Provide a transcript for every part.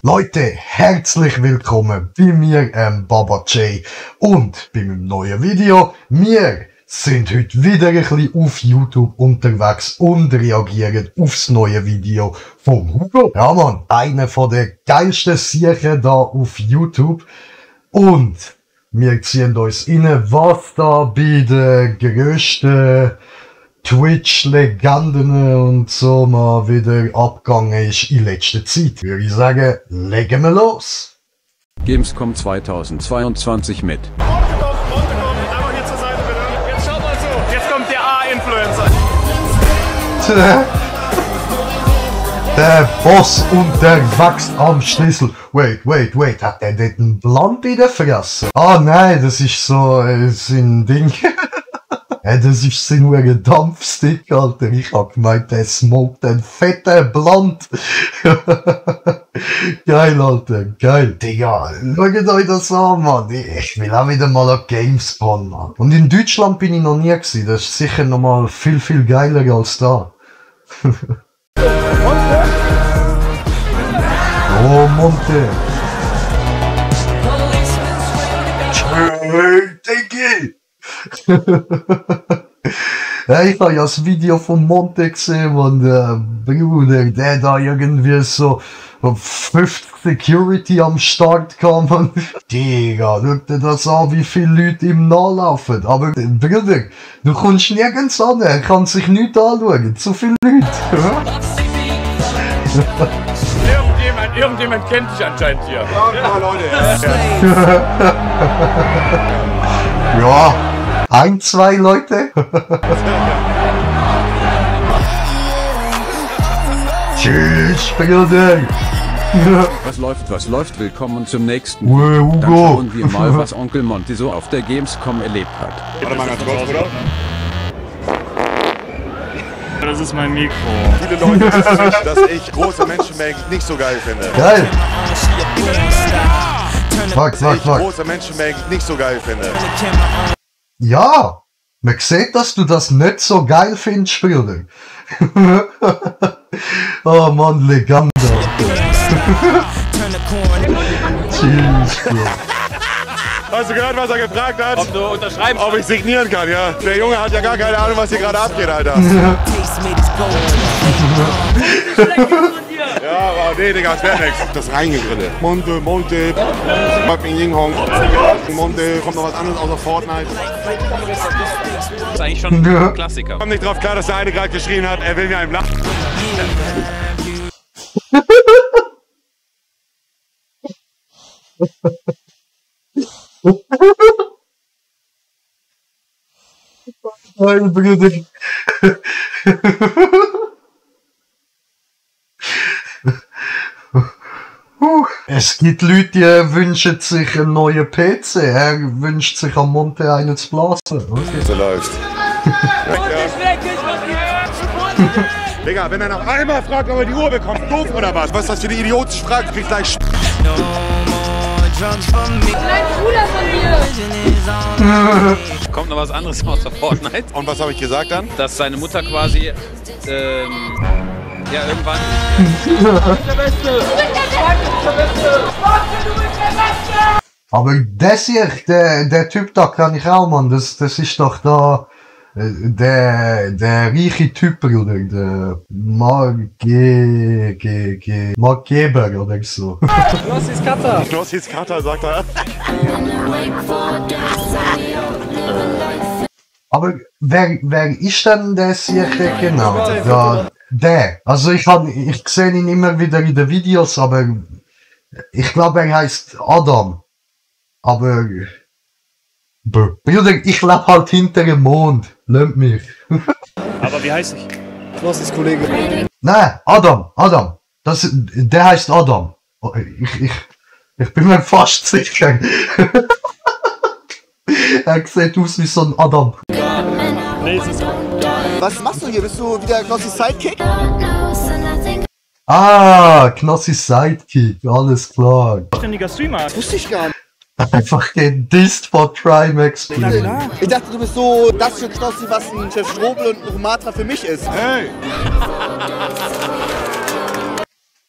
Leute, herzlich willkommen bei mir, Baba J, und bei meinem neuen Video. Wir sind heute wieder ein bisschen auf YouTube unterwegs und reagieren aufs neue Video von Hugo. Ja Mann, einer von der geilsten Siechen da auf YouTube. Und wir ziehen uns rein, was da bei den grössten Twitch-Legenden und so mal wieder abgegangen ist in letzter Zeit. Würde ich sagen, legen wir los. Gamescom 2022 mit. Monte kommt, einmal hier zur Seite bitte. Jetzt schau mal so, jetzt kommt der A-Influencer. Der Boss und der wächst am Schlüssel. Wait, hat der dort einen Blunt in der Fresse? Ah nein, das ist so sein Ding. Ja, das ist so nur ein Dampfstick, Alter. Ich hab gemeint, der smoked einen fetten Blunt. Geil, Alter, geil. Digga, schaut euch das an, Mann. Ich will auch wieder mal an Gamescom, Mann. Und in Deutschland bin ich noch nie gewesen. Das ist sicher noch mal viel geiler als da. Oh, Monte. Diggi. Ja, ich habe ja das Video von Monte gesehen und Bruder, der da irgendwie so 50 Security am Start kam und Digga, schau dir das an, wie viele Leute ihm nachlaufen. Aber Bruder, du kommst nirgends an, er kann sich nichts anschauen, zu viele Leute. Irgendjemand kennt dich anscheinend hier. Ja, Leute. Ja, 1, 2 Leute. Tschüss, Bruder. Was läuft? Willkommen zum nächsten. Hugo. Dann schauen wir mal, was Onkel Monty so auf der Gamescom erlebt hat. Warte mal ganz kurz, oder? Das ist mein Mikro. Viele Leute wissen nicht, dass ich große Menschenmengen nicht so geil finde. Geil. Dass ich große Menschenmengen nicht so geil finde. Ja, man sieht, dass du das nicht so geil findest, Bruder. Oh Mann, Legende. Tschüss, Bro. Hast du gehört, was er gefragt hat? Ob du unterschreiben Ob ich signieren kann, ja? Der Junge hat ja gar keine Ahnung, was hier gerade abgeht, Alter. Ja, aber nee, Digga, das wäre nix. Das reingegrillt. Monte, Monte, kommt noch was anderes außer Fortnite. Das ist eigentlich schon ein Klassiker. Komm nicht drauf klar, dass der eine gerade geschrien hat, er will mir einen lachen. Nein, Bruder. Es gibt Leute, die wünschen sich einen neuen PC. Er wünscht sich am Monte einen zu blasen. Okay. So läuft. Digga, wenn er noch einmal fragt, ob er die Uhr bekommt, doof oder was? Was ist das für eine idiotische Frage? Du kriegst gleich Nein, Bruder von mir! Kommt noch was anderes außer Fortnite? Und was habe ich gesagt dann? Dass seine Mutter quasi, ja irgendwann... Aber das hier, der Typ da kann ich auch, Mann. Das ist doch da der reiche Typ, Bruder. Der Mark Geber oder so. Knossis Cutter, sagt er. Aber wer ist denn der sicher genau? Ja, der. Also ich sehe ihn immer wieder in den Videos, aber ich glaube er heißt Adam. Aber Bruder, ich lebe halt hinter dem Mond. Lasst mich. Aber wie heißt ich? Knossis Kollege. Nein, Adam. Der heißt Adam. Ich bin mir fast sicher. Er sieht aus wie so ein Adam. Nee, ist es so. Was machst du hier? Bist du wieder Knossis Sidekick? Ah, Knossis Sidekick, alles klar. Ständiger Streamer. Wusste ich gar nicht. Einfach gedisst von Trimax. Ich dachte, du bist so das Stück Knossi, was ein Chef Strobel und ein Rumatra für mich ist. Hey!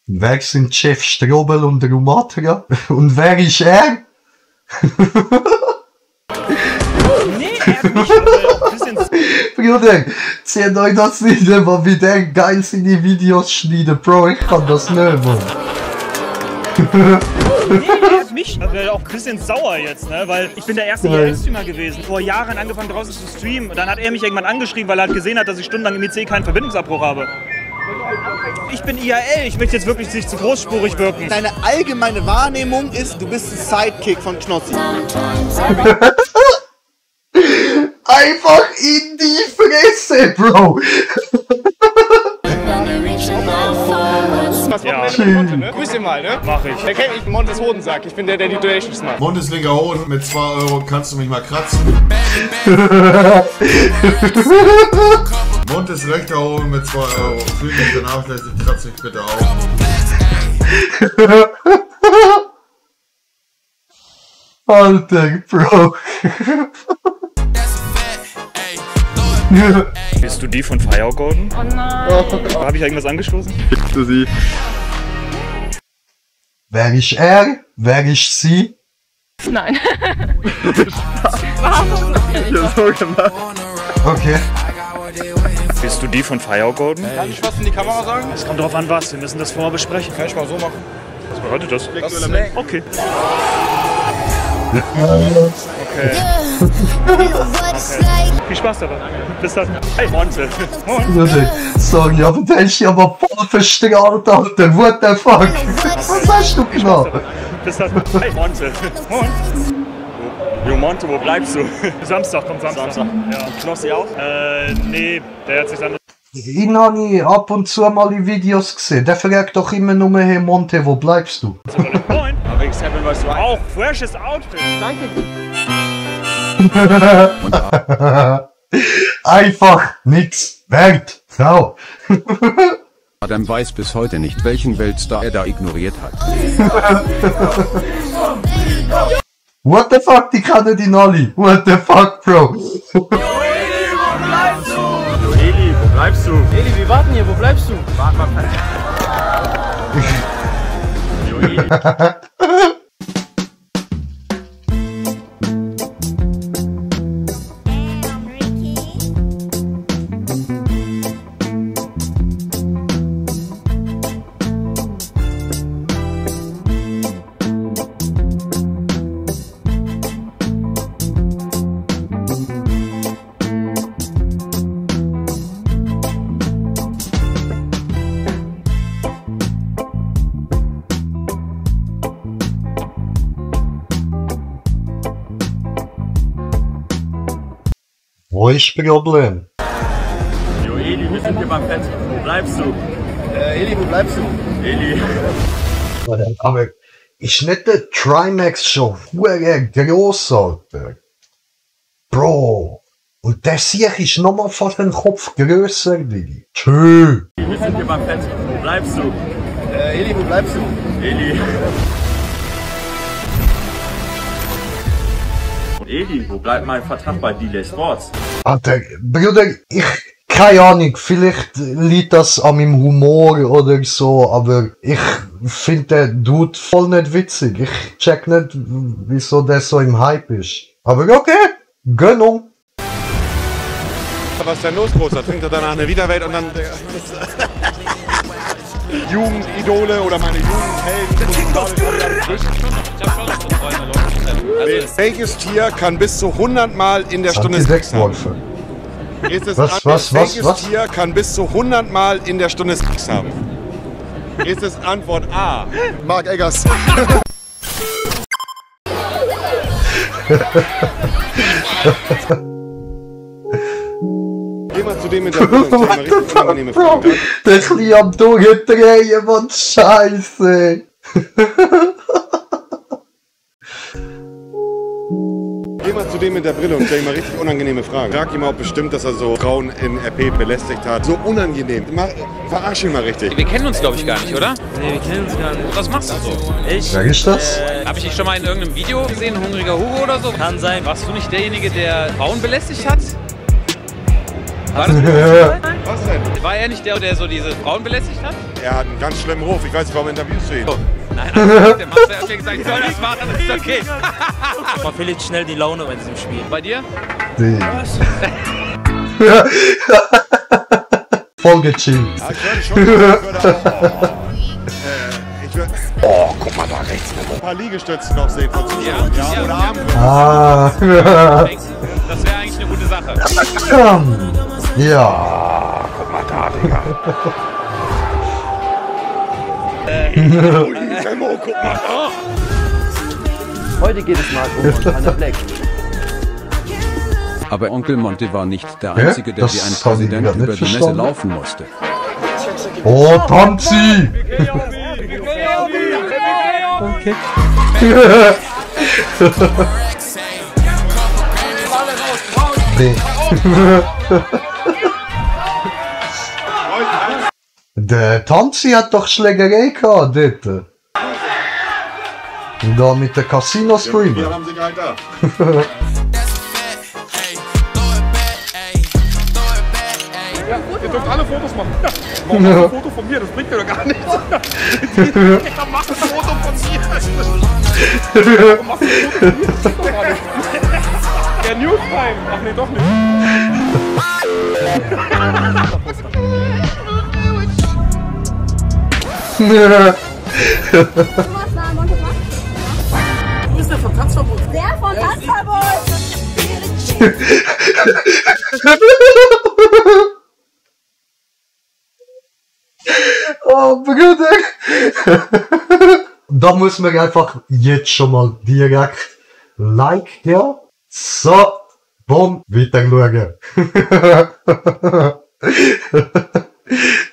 Wer sind Chef Strobel und Rumatra? Und wer ist er? Nee, er hat mich ein bisschen... Bruder, zieht euch das nicht immer, wie der geil seine Videos schneidet. Bro, ich kann das nicht, Mann. Nee, er hat mich. Das wäre auch ein bisschen sauer jetzt, ne? Weil ich bin der erste IRL-Streamer gewesen. Vor Jahren angefangen draußen zu streamen. Und dann hat er mich irgendwann angeschrieben, weil er hat gesehen hat, dass ich stundenlang im IC keinen Verbindungsabbruch habe. Ich bin IRL, ich möchte jetzt wirklich nicht zu großspurig wirken. Deine allgemeine Wahrnehmung ist, du bist ein Sidekick von Knossi. Einfach in die Fresse, Bro! Ja. Grüß ihn mal, ne? Mach ich. Der kennt mich, Montes Hodensack. Ich bin der, der die Donations macht. Bundesliga Hoden mit 2 Euro kannst du mich mal kratzen. Montes rechter Hoden mit 2 Euro. Fühl mich vernachlässigt, kratz mich bitte auf. Alter, Bro. Bist du die von Fire Gordon? Oh nein. Habe ich irgendwas angestoßen? Du sie. Wer ist er? Wer ist sie? Nein. Okay. Bist du die von Fire Gordon? Kann ich was in die Kamera sagen? Es kommt drauf an was, wir müssen das vorher besprechen. Kann ich mal so machen. Was bedeutet das? Okay. Okay. Viel Spaß dabei. Bis dann. Hey, Monte. Moin. Sorry, aber der ist ja aber voll verstrahlt, Alter. What the fuck? Was hast du genau? Bis dann. Hey, Monte. Moin. Jo, Monte, wo bleibst du? Samstag, kommt Samstag. Ja. Knossi auch? Nee, der hat sich dann... Ihn habe ich ab und zu mal in Videos gesehen. Der fragt doch immer nur, hey Monte, wo bleibst du? Moin. Aber wegen Seven weißt du Auch freshes Outfit. Danke. Einfach nix wert. Frau. Adam weiß bis heute nicht, welchen Weltstar er da ignoriert hat. What the fuck, die kann nicht in alle. What the fuck, Bro. Eli, wo bleibst du? Eli, wir warten hier, wo bleibst du? Warte mal. Jo, Eli. Wo ist das Problem? Jo, Eli, wir sind hier beim Fett. Wo bleibst du? Eli, wo bleibst du? Eli. Aber ist nicht der Trimax schon gross, Alter? Bro. Und der Sieg ist nochmal fast einen Kopf grösser, Digi. Tschö. Wir sind hier beim Fett. Wo bleibst du? Eli, wo bleibst du? Eli. Eli, wo bleibt mein Vertrag bei Delay Sports? Alter, Bruder, keine Ahnung, vielleicht liegt das an meinem Humor oder so, aber ich finde den Dude voll nicht witzig. Ich check nicht, wieso der so im Hype ist. Aber okay, Gönnung. Was ist denn los, Großer? Trinkt er danach eine Wiederwelt und dann... Jugendidole oder meine Jugendhelden. Welches Tier kann bis zu 100 Mal in der Stunde Sex haben? Welches Tier kann bis zu 100 Mal in der Stunde Sex haben? Ist es Antwort A? Mark Eggers. Geh mal zu dem mit der Brille und stell mal richtig unangenehme Bro, Fragen. der Kleine am Durchdrehen, Mann, Scheiße. Geh Geh mal zu dem mit der Brille und stell ihm mal richtig unangenehme Fragen. Frag ihn mal, ob bestimmt, dass er so Frauen in RP belästigt hat. So unangenehm. Verarsch ihn mal richtig. Wir kennen uns, glaube ich, gar nicht, oder? Nee, wir kennen uns gar nicht. Was machst du so? Wer ist das? Habe ich dich schon mal in irgendeinem Video gesehen, Hungriger Hugo oder so? Kann sein. Warst du nicht derjenige, der Frauen belästigt hat? War das Was denn? War er nicht der, der so diese Frauen belästigt hat? Er hat einen ganz schlimmen Ruf. Ich weiß nicht, warum interviewst du ihn. Oh. Nein, also, der Master hat mir gesagt, ich soll das machen, das ist okay. Man verliert schnell die Laune bei diesem Spiel. Bei dir? Voll gechillt. Ja, ich würde oh, guck mal da rechts. Ein paar Liegestützen noch sehen von Zuschauern. Ja, oder Armbrust. Ah. Das wäre eigentlich eine gute Sache. Ja. Guck mal da, Digga. Guck mal da. Heute geht es mal um Montana Black. Aber Onkel Monte war nicht der Einzige, der wie ein Präsident über die Messe laufen musste. Oh, Tanzi! Okay. Nee. Der Tanzi hat doch Schlägerei gehabt dort. Da mit der Casino-Streamer. Wir haben sie gleich da. Ihr dürft alle Fotos machen. Ja, mach ein Foto von mir, das bringt mir doch gar nichts. Ja, mach ein Foto von mir. Mach ein Foto von mir, das bringt doch gar nichts. Ja, Newstime. Ach nee, doch nicht. Du bist der von Tanzverbot. Der von Tanzverbot. Oh, Bruder! Da muss man einfach jetzt schon mal direkt Like her. So, bumm, weiter schauen.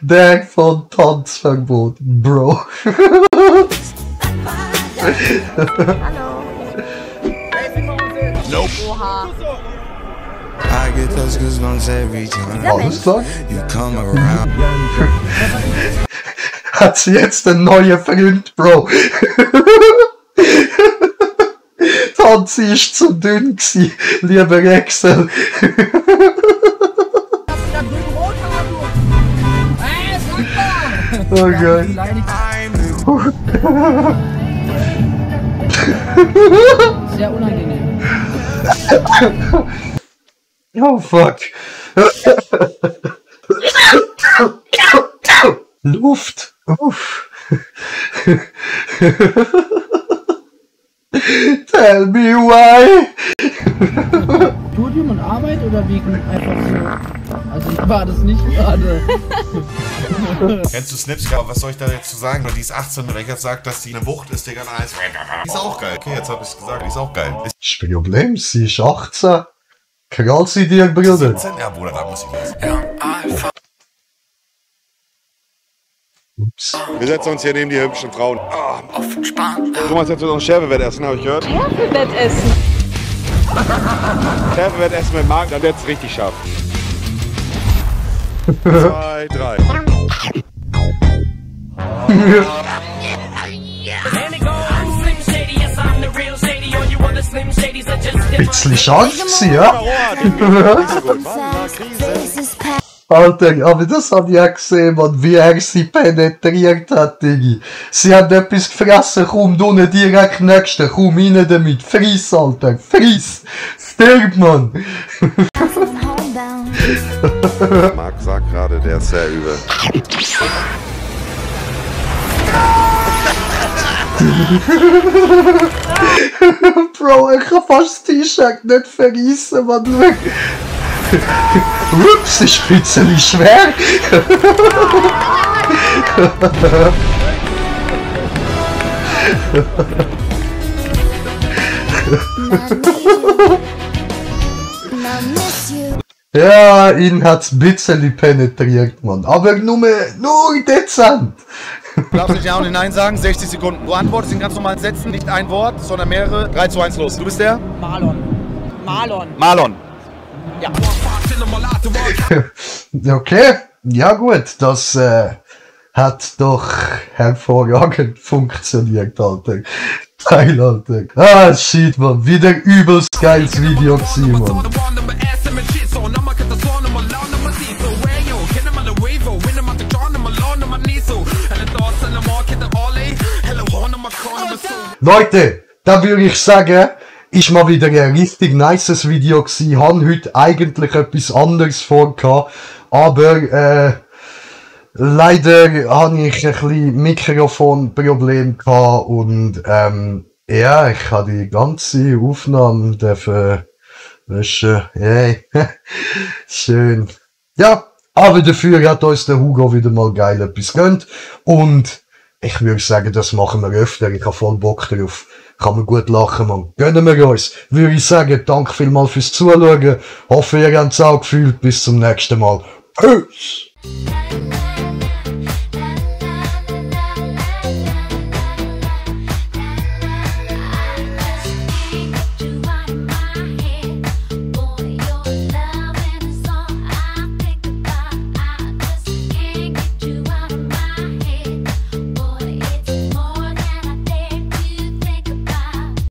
Der von Tanzverbot, Bro. Hallo. Nope. Oha. I get those goosebumps every time Alles klar? you come around. Hat sie jetzt einen neuen Freund, Bro? Tanzi ist zu dünn gsi, lieber Excel. Oh geil. Sehr unangenehm. Oh fuck. Luft. Uff. Tell me why. Studium und Arbeit oder wegen einfach so? Also ich war das nicht gerade. Kennst du Snipska? Was soll ich da jetzt zu sagen? Die ist 18 und ich sagt, dass die eine Wucht ist, Digga. Die ist auch geil. Okay, jetzt hab ich's gesagt. Die ist auch geil. Das Problem, sie ist 18. Knall sie dir, Bruder. 17? Ja, Bruder, da muss ich was. Ups. Wir setzen uns hier neben die hübschen Frauen. Thomas, jetzt wird noch ein Schärfewett essen, habe ich gehört. Schärfewett essen. Schärfewett essen mit Magen, dann wird's richtig scharf. 2, 3. Bisschen scharf sie, ja? Alter, aber das hab ich auch gesehen, man, wie er sie penetriert hat, Digi. Sie hat etwas gefressen, komm, du nicht direkt nächste, komm rein damit, friss, Alter, friss, stirb, Mann. Marc sagt gerade, der ist sehr übel. Bro, ich kann fast das T-Shirt nicht verreissen, Mann. Ups, ist ein bisschen schwer. Ja, ihn hat's ein bisschen penetriert, Mann. Aber nur dezent. Du darfst nicht Ja und Nein sagen, 60 Sekunden. Du antwortest in ganz normalen Sätzen, nicht ein Wort, sondern mehrere. 3, 2, 1, los. Du bist der? Marlon. Marlon. Marlon. Ja. Okay, ja gut, das hat doch hervorragend funktioniert, Alter. Geil, Alter. Ah, shit, man. Wieder übelst geiles Video gewesen, man. Leute, da würde ich sagen, ist mal wieder ein richtig nices Video gewesen. Han heute eigentlich etwas anderes vorgehabt, aber leider habe ich ein bisschen Mikrofonproblem gehabt und ja, ich habe die ganze Aufnahme dürfen löschen. Hey, schön. Ja, aber dafür hat uns der Hugo wieder mal geil etwas gönnt und ich würde sagen, das machen wir öfter. Ich habe voll Bock drauf. Kann man gut lachen, man. Gönnen wir uns. Würde ich sagen, danke vielmals fürs Zuschauen. Hoffe, ihr habt es auch gefühlt. Bis zum nächsten Mal. Tschüss.